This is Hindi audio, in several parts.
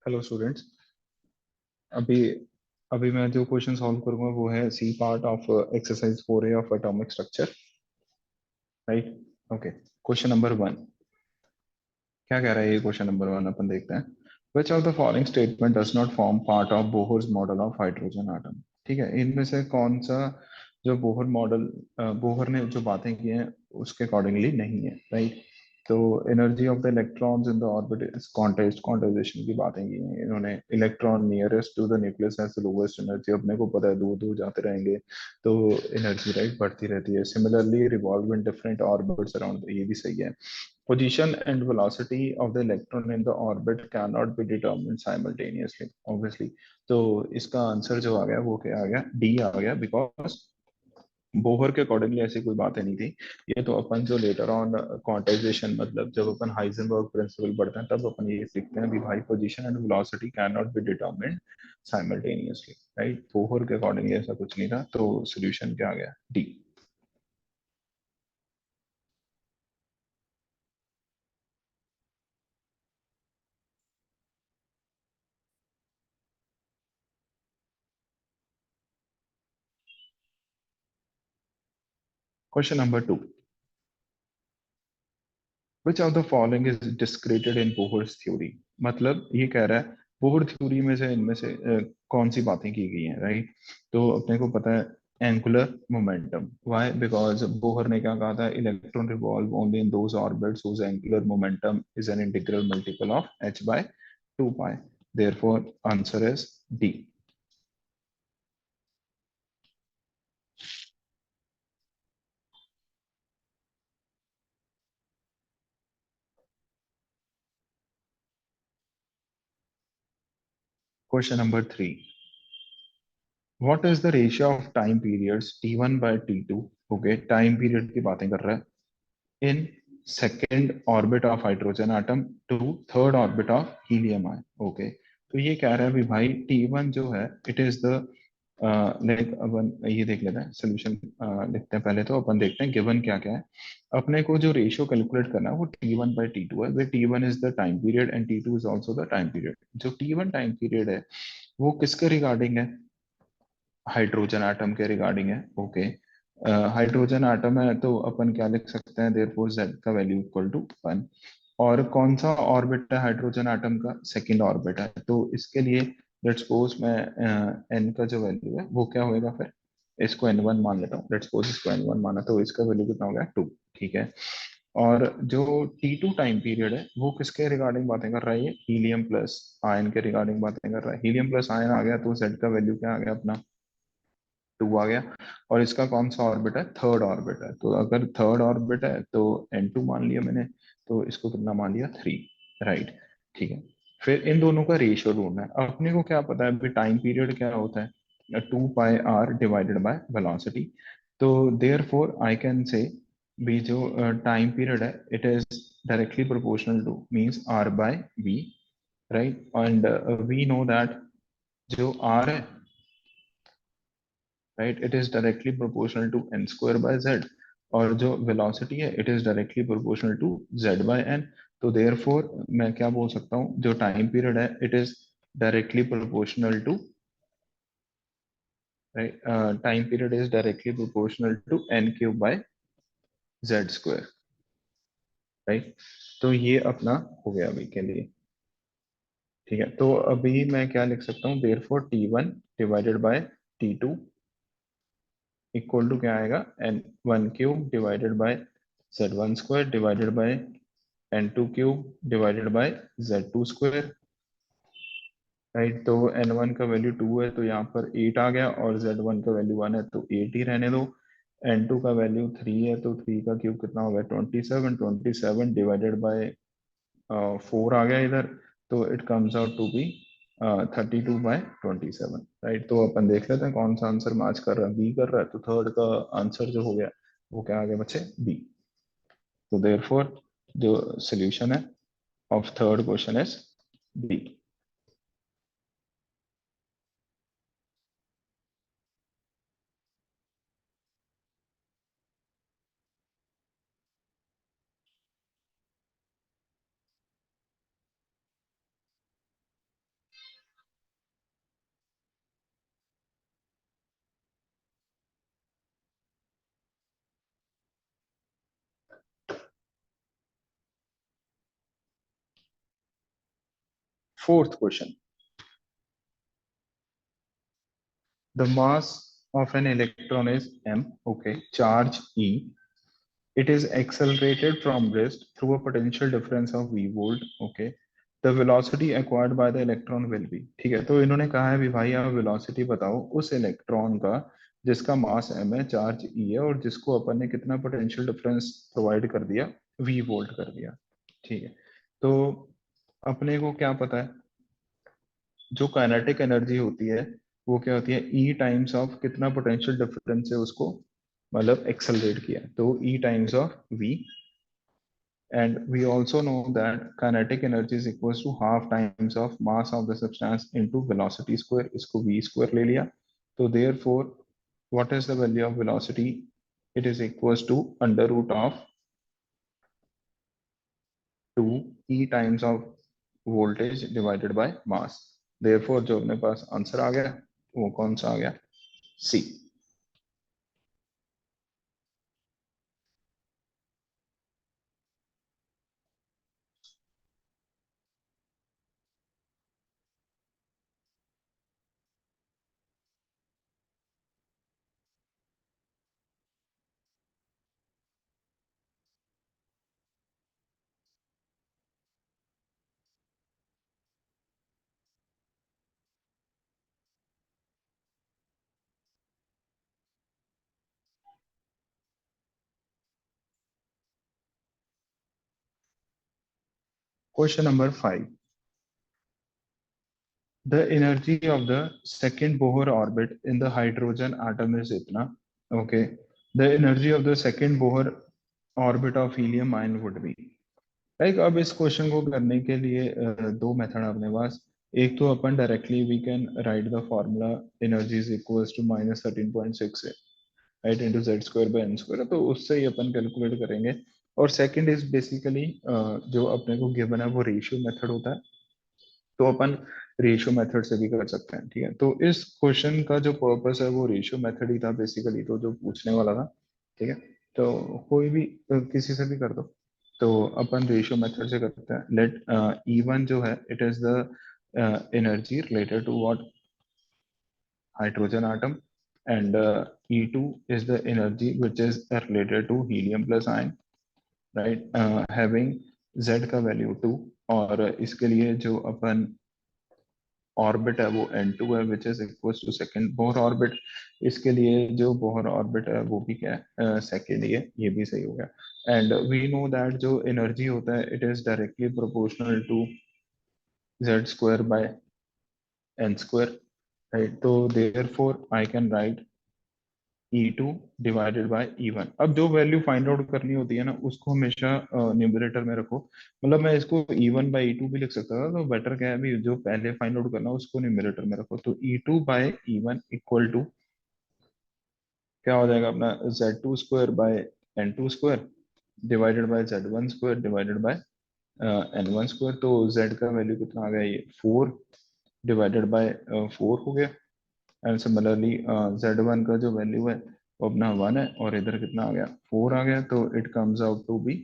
Hello students. अभी अभी मैं जो क्वेश्चन सॉल्व करूंगा वो है C part of exercise 4A of atomic structure. Right. Okay. Question number 1 क्या कह रहा है? ये क्वेश्चन नंबर 1 अपन देखते हैं। Which of the following statement does not form part of Bohr's model of hydrogen atom. ठीक है, इनमें से कौन सा जो बोहर मॉडल, बोहर ने जो बातें की हैं उसके अकॉर्डिंगली नहीं है। राइट। तो energy of the electrons in the orbit is quantization की बातें की हैं इन्होंने। Electron nearest to the nucleus has the lowest energy. अपने को पता है दूर दूर जाते रहेंगे तो एनर्जी राइट बढ़ती रहती है। Similarly revolve in different orbits around, ये भी सही है। Position and velocity of the electron in the orbit cannot be determined simultaneously, obviously। तो इसका आंसर जो आ गया वो क्या आ गया? डी आ गया, बिकॉज बोहर के अकॉर्डिंगली ऐसी कोई बात नहीं थी। ये तो अपन जो लेटर ऑन क्वांटाइजेशन, मतलब जब अपन हाइजेनबर्ग प्रिंसिपल पढ़ते हैं तब अपन ये सीखते हैं कि भाई position and velocity can not be determined simultaneously. Right, Bohr के अकॉर्डिंगली ऐसा कुछ नहीं था। तो सोल्यूशन क्या आ गया? D. Question number 2। Which of the following is discredited in Bohr's theory. मतलब ये कह रहा है बोहर थ्योरी में से इनमें से कौन सी बातें की गई हैं। राइट। तो अपने को पता है angular momentum. Why? Because Bohr ने क्या कहा था? Electron revolve only in those orbits whose angular momentum is an integral multiple of h by 2 pi। therefore answer is D. Question number 3। What is the ratio of time periods t1 by t2? Okay, time period की बातें कर रहा है in second orbit of hydrogen atom to third orbit of helium ion. Okay. तो ये कह रहा है भी भाई T1 जो है इट इज द, लाइक अपन ये देख लेते हैं सोल्यूशन। लिखते हैं पहले, तो अपन देखते हैं गिवन क्या क्या है। अपने को जो रेशियो कैलकुलेट करना है वो T1 by T2 है, वे T1 is the time period and T2 is also the time period. जो T1 टाइम पीरियड है वो किसके रिगार्डिंग है? हाइड्रोजन आटम के रिगार्डिंग है। ओके। हाइड्रोजन आटम है तो अपन क्या लिख सकते हैं? देयरफॉर z का वैल्यू इक्वल टू 1। और कौन सा ऑर्बिट है हाइड्रोजन आटम का? सेकंड ऑर्बिट है। तो इसके लिए लेट्स सपोज मैं n का जो वैल्यू है वो क्या होएगा फिर? इसको n1 मान लेता हूँ। लेट्स सपोज इसको n1 माना तो इसका वैल्यू कितना हो गया? 2। ठीक है। और जो T2 टाइम पीरियड है वो किसके रिगार्डिंग बातें कर रहा है? ये हीलियम प्लस आयन के रिगार्डिंग बातें कर रहा है। हीलियम प्लस आयन आ गया तो z का वैल्यू क्या आ गया अपना? 2 आ गया। और इसका कौन सा ऑर्बिट है? थर्ड ऑर्बिट है। तो अगर थर्ड ऑर्बिट है तो N2 मान लिया मैंने, तो इसको कितना मान लिया? 3। राइट। ठीक है। फिर इन दोनों का रेशियो ढूंढना है। अपने को क्या पता है? टाइम पीरियड क्या होता है? 2 πr डिवाइडेड बाय वेलोसिटी। तो therefore I can say भी जो टाइम पीरियड है it is directly proportional to means r by v। Right. And we know that जो r है, right, it is directly proportional to n square by z। और जो वेलोसिटी है it is directly proportional to z by n। तो देयरफॉर मैं क्या बोल सकता हूँ? जो टाइम पीरियड है it is directly proportional to, right, time period is directly proportional to n cube by z square. Right. तो ये अपना हो गया अभी के लिए। ठीक है, तो अभी मैं क्या लिख सकता हूँ? Therefore T1 divided by T2 equal to क्या आएगा? n1 cube divided by z1 square divided by n2 cube divided by z2 square. Right. तो n1 का वैल्यू 2 है तो यहाँ पर 8 आ गया, और z1 का वैल्यू 1 है तो 8 ही रहने दो। n2 का वैल्यू 3 है तो 3 का क्यूब कितना होगा? 27। 27 डिवाइडेड बाय 4 आ गया इधर, तो it comes out to be 32/27। Right. तो अपन देख लेते हैं कौन सा आंसर मैच कर रहा है। बी कर रहा है तो थर्ड का आंसर जो हो गया वो क्या आ गया बच्चे? बी। तो देयरफॉर जो सोल्यूशन है of third question is B. Fourth question, the mass of an electron is m, okay, charge e, it is accelerated from rest through a potential difference of v volt, okay, the velocity acquired by the electron will be, ठीक है। तो इन्होंने कहा है भी भाई आप वेलोसिटी बताओ उस इलेक्ट्रॉन का जिसका मास m है, चार्ज e है, और जिसको अपन ने कितना पोटेंशियल डिफरेंस प्रोवाइड कर दिया, v वोल्ट कर दिया, ठीक है। तो अपने को क्या पता है, जो काइनेटिक एनर्जी होती है वो क्या होती है, ई टाइम्स ऑफ कितना पोटेंशियल डिफरेंस है उसको मतलब एक्सेलरेट किया, तो E times of V, and we also know that kinetic energy is equals to half times of mass of the substance into velocity square, इसको v square ले लिया, तो therefore what is the value of velocity, it is equals to under root of 2 e times of voltage divided by mass, therefore जो अपने पास आंसर आ गया वो कौन सा आ गया, C. Question number 5, the energy of the second Bohr orbit in the hydrogen atom is इतना, okay, the energy of the second Bohr orbit of helium ion would be, like अब इस क्वेश्चन को करने के लिए दो मेथड अपने पास, एक तो अपन directly we can write the formula energy is equals to -13.6 right into Z square by N square, तो उससे ही अपन कैलकुलेट करेंगे। और सेकंड इज बेसिकली जो अपने को गिवन है वो रेशियो मेथड होता है, तो अपन रेशियो मेथड से भी कर सकते हैं, ठीक है। तो इस क्वेश्चन का जो पर्पस है वो रेशियो मेथड ही था बेसिकली, तो जो पूछने वाला था, ठीक है। तो कोई भी किसी से भी कर दो, तो अपन रेशियो मेथड से करते हैं। लेट E1 जो है it is the energy related to what, hydrogen atom, and E2 is the energy which is related to helium plus ion, right, having Z का वैल्यू 2, और इसके लिए जो अपन ऑर्बिट है वो N2 है which is equal to second Bohr orbit, इसके लिए जो बोहर ऑर्बिट है वो भी क्या है, सेकंड ही है, ये भी सही हो गया। एंड वी नो दैट जो एनर्जी होता है it is directly proportional to Z square by N square, right, तो therefore I can write E2 divided by E1। अब जो वैल्यू फाइंड आउट करनी होती है ना उसको हमेशा न्यूमरेटर में रखो, मतलब मैं इसको E1 बाई E2 भी लिख सकता था, तो बेटर क्या है अभी जो पहले फाइंड आउट करना उसको न्यूमरेटर में रखो, तो E2 bye E1 equal to क्या हो जाएगा अपना Z2 square by N2 square divided by Z1 square divided bye N1 square, तो Z का वैल्यू कितना आ गया, ये 4 डिवाइडेड बाय 4 हो गया, एंड सिमिलरली Z1 का जो वैल्यू है वो अपना 1 है, और इधर कितना आ गया 4 आ गया, तो it comes out to be,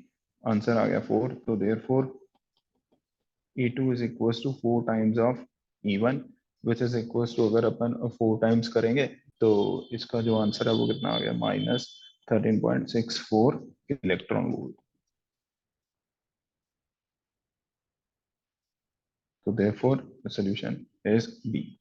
answer आ गया 4, तो therefore E2 is equals to 4 times of E1 which is equals to, अगर अपन 4 टाइम्स करेंगे तो इसका जो आंसर है वो कितना आ गया -13.64 इलेक्ट्रॉन वोल्ट, तो therefore the solution is B.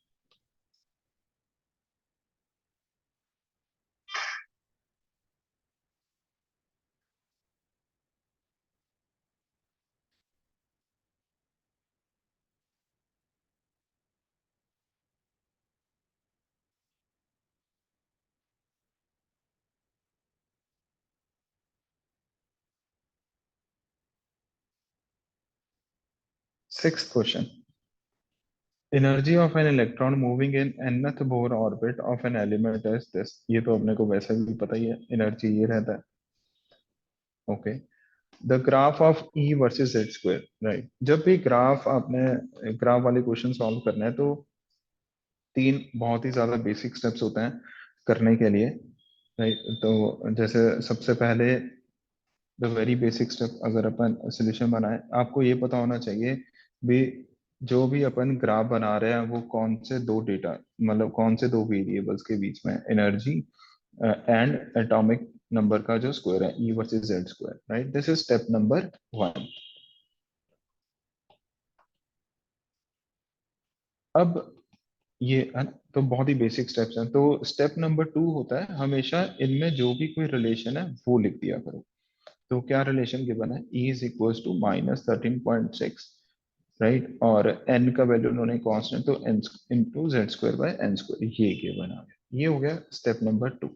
6th question, energy of an electron moving in nth Bohr orbit of an element is this, ये तो अपने को वैसे भी पता ही है, एनर्जी ये रहता है, okay. The graph of E versus Z square, right, जब भी ग्राफ आपने ग्राफ वाले क्वेश्चन सॉल्व करना है तो तीन बहुत ही ज्यादा बेसिक स्टेप्स होते हैं करने के लिए, राइट। तो जैसे सबसे पहले द वेरी बेसिक स्टेप, अगर अपन सोल्यूशन बनाए आपको ये पता होना चाहिए भी जो भी अपन ग्राफ बना रहे हैं वो कौन से दो डेटा, मतलब कौन से दो वेरिएबल्स के बीच में, एनर्जी एंड एटॉमिक नंबर का जो स्क्वायर है, E versus Z square, right, this is step number 1। अब ये है ना, तो बहुत ही बेसिक स्टेप्स हैं। तो स्टेप नंबर 2 होता है हमेशा इनमें जो भी कोई रिलेशन है वो लिख दिया करो। तो क्या रिलेशन गिवन है, E is equal to -13.6, right, और n का वैल्यू उन्होंने कांस्टेंट, तो n into Z square by N square, ये गिवन आ गया। ये हो गया स्टेप नंबर 2।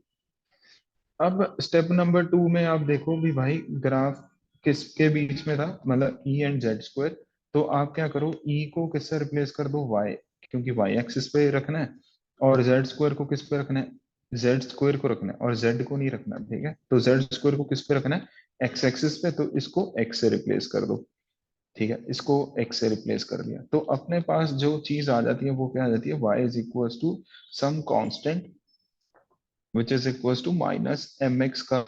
अब स्टेप नंबर 2 में आप देखो भी भाई ग्राफ किसके बीच में था, मतलब ई एंड जेड स्क्वायर। तो आप क्या करो, ई को किससे रिप्लेस कर दो, वाई, क्योंकि वाई एक्सिस पे रखना है। और जेड स्क्वायर को किस पे रखना है, जेड स्क्वायर को रखना है, और जेड को नहीं रखना, ठीक है। तो जेड स्क्वायर को किस पे रखना है, एक्स एक्सिस पे, तो इसको एक्स से रिप्लेस कर दो। ठीक है, इसको एक्स से रिप्लेस कर दिया तो अपने पास जो चीज आ जाती है वो क्या आ जाती है, y is equal to some constant which is equal to minus m x का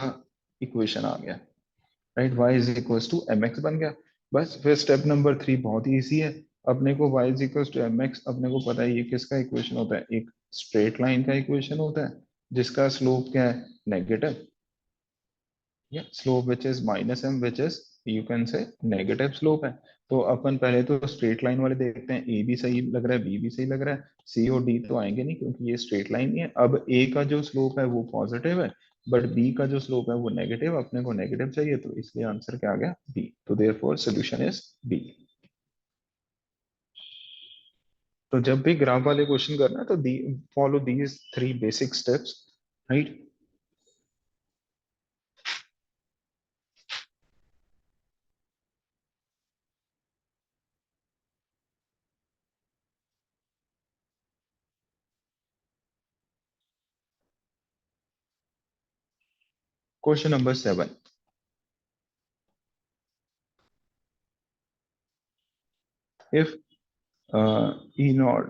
इक्वेशन आ गया, right, y is equal to m x बन गया। बस फिर स्टेप नंबर 3 बहुत ही ईजी है। अपने को y is equal to m x, अपने को पता है ये किसका इक्वेशन होता है, एक स्ट्रेट लाइन का इक्वेशन होता है जिसका स्लोप क्या है, नेगेटिव, या slope which is minus m which is, you can say, negative slope है। तो अपन पहले तो स्ट्रेट लाइन वाले देखते हैं, ए भी सही लग रहा है, बी भी सही लग रहा है, सी और डी तो आएंगे नहीं क्योंकि ये स्ट्रेट लाइन नहीं है। अब ए का जो स्लोप है वो पॉजिटिव है, बट बी का जो स्लोप है वो नेगेटिव, अपने को नेगेटिव चाहिए, तो इसलिए आंसर क्या आ गया, बी। तो देयरफॉर सोल्यूशन इज बी। तो जब भी ग्राफ वाले क्वेश्चन करना है तो दी follow these 3 basic steps, right. Question number 7, if E naught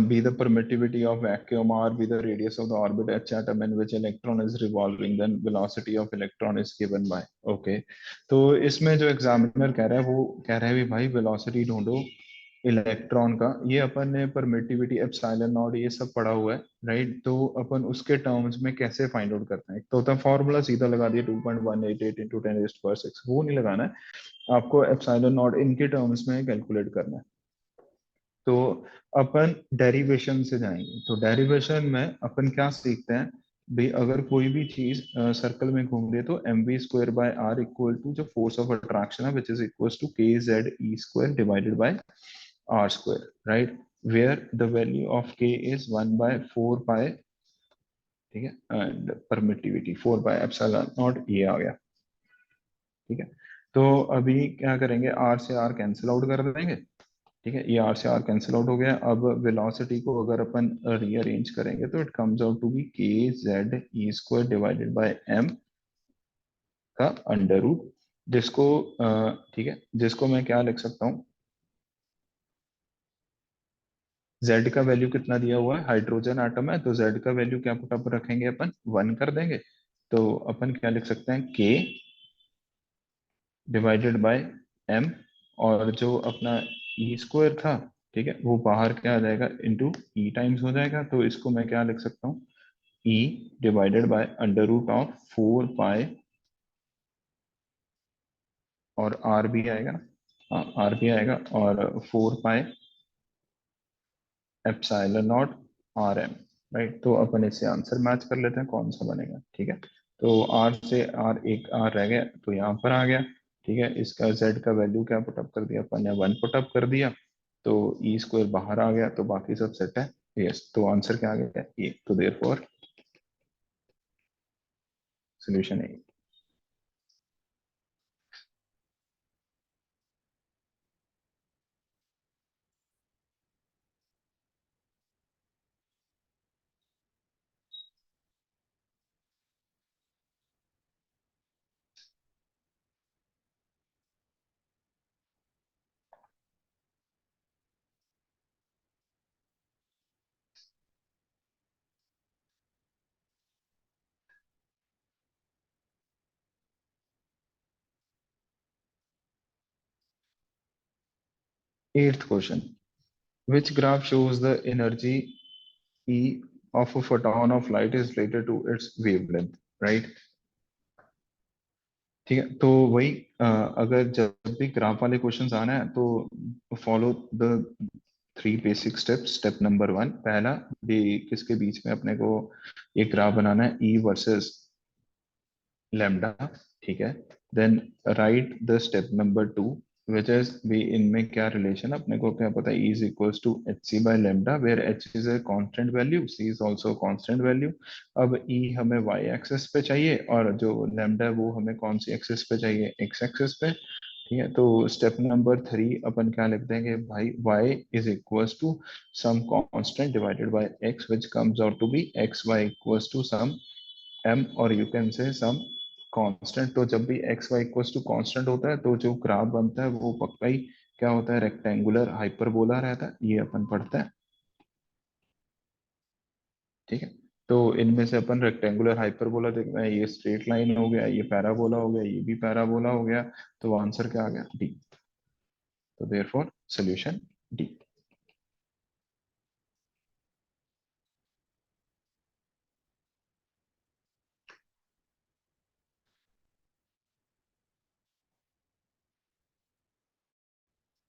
be the permittivity of vacuum, r be the radius of the orbit h atom in which electron is revolving, then velocity of electron is given by, okay। तो इसमें जो एग्जामिनर कह रहा है वो कह रहा है भी भाई वेलोसिटी ढूंढो इलेक्ट्रॉन का। ये अपन ने परमिटिविटी एप्सिलॉन नॉट ये सब पढ़ा हुआ है, राइट। तो अपन उसके टर्म्स में कैसे फाइंड आउट करते हैं, एक तो होता है फॉर्मूला सीधा लगा दिया 2.188 इंटू 10⁻⁶, वो नहीं लगाना है, आपको एप्सिलॉन नॉट इनके टर्म्स में कैलकुलेट करना है। तो अपन डेरिवेशन से जाएंगे। तो डेरिवेशन में अपन क्या सीखते हैं भाई, अगर कोई भी चीज सर्कल में घूम रही है तो m v square by r equal to जो फोर्स ऑफ अट्रैक्शन है which is equal to k Z E square divided by r square, right, where the value of k is 1/4 pi, ठीक है, एंड परमिटिविटी 4/एप्सिलॉन नॉट, ये आ गया, ठीक है। तो अभी क्या करेंगे, आर से आर कैंसिल आउट कर देंगे, ठीक है, ये आर से आर कैंसिल आउट हो गया। अब वेलोसिटी को अगर अपन रीअरेंज करेंगे तो it comes out to be K Z E square divided by M का अंडर रूट, जिसको ठीक है, जिसको मैं क्या लिख सकता हूँ, जेड का वैल्यू कितना दिया हुआ है, हाइड्रोजन आटम है तो जेड का वैल्यू क्या पुट अप रखेंगे अपन, 1 कर देंगे। तो अपन क्या लिख सकते हैं, के डिवाइडेड बाय एम, और जो अपना ई स्क्वायर था, ठीक है, वो बाहर क्या आ जाएगा, इंटू ई टाइम्स हो जाएगा। तो इसको मैं क्या लिख सकता हूँ, E divided by under root of 4 pi, और आर भी आएगा, हाँ आर भी आएगा, और 4 pi epsilon naught r m, right. तो अपन इससे आंसर मैच कर लेते हैं कौन सा बनेगा, ठीक है। तो आर से आर, एक आर रह गया तो यहाँ पर आ गया, ठीक है। इसका जेड का वैल्यू क्या पुटअप कर दिया अपन ने, 1 पुटअप कर दिया। तो ई स्क्वायर बाहर आ गया तो बाकी सब सेट है, यस। तो आंसर क्या आ गया, ये। तो देयरफॉर सोल्यूशन है। Eighth question. Which graph shows the energy E of a photon of light is related to its wavelength, right? ठीक है, तो वही अगर जब भी ग्राफ वाले क्वेश्चंस आना है तो follow the three basic steps. Step number one, पहला भी किसके बीच में अपने को एक ग्राफ बनाना है, ई वर्सेस लैम्डा, ठीक है। Then write the step number two, which is भी इनमें क्या रिलेशन, अपने को क्या पता है, E is equals to h c by lambda, where h is a constant value, c is also constant value. अब E हमें वाई एक्सेस पे चाहिए और जो लेमडा है वो हमें कौन सी एक्सेस पे चाहिए, एक्स एक्सेस पे, ठीक है। तो स्टेप नंबर थ्री अपन क्या लिख देंगे भाई, y is equals to some constant divided by x which comes out to be x y equals to some m, और you can say some constant. तो जब भी x y equals to constant होता है तो जो ग्राफ बनता है वो पक्का ही क्या होता है, रेक्टेंगुलर हाइपरबोला रहता है, ये अपन पढ़ते हैं, ठीक है। तो इनमें से अपन रेक्टेंगुलर हाइपरबोला देखना है, ये स्ट्रेट लाइन हो गया, ये पैराबोला हो गया, ये भी पैराबोला हो गया, तो आंसर क्या आ गया, डी। तो देयरफॉर सॉल्यूशन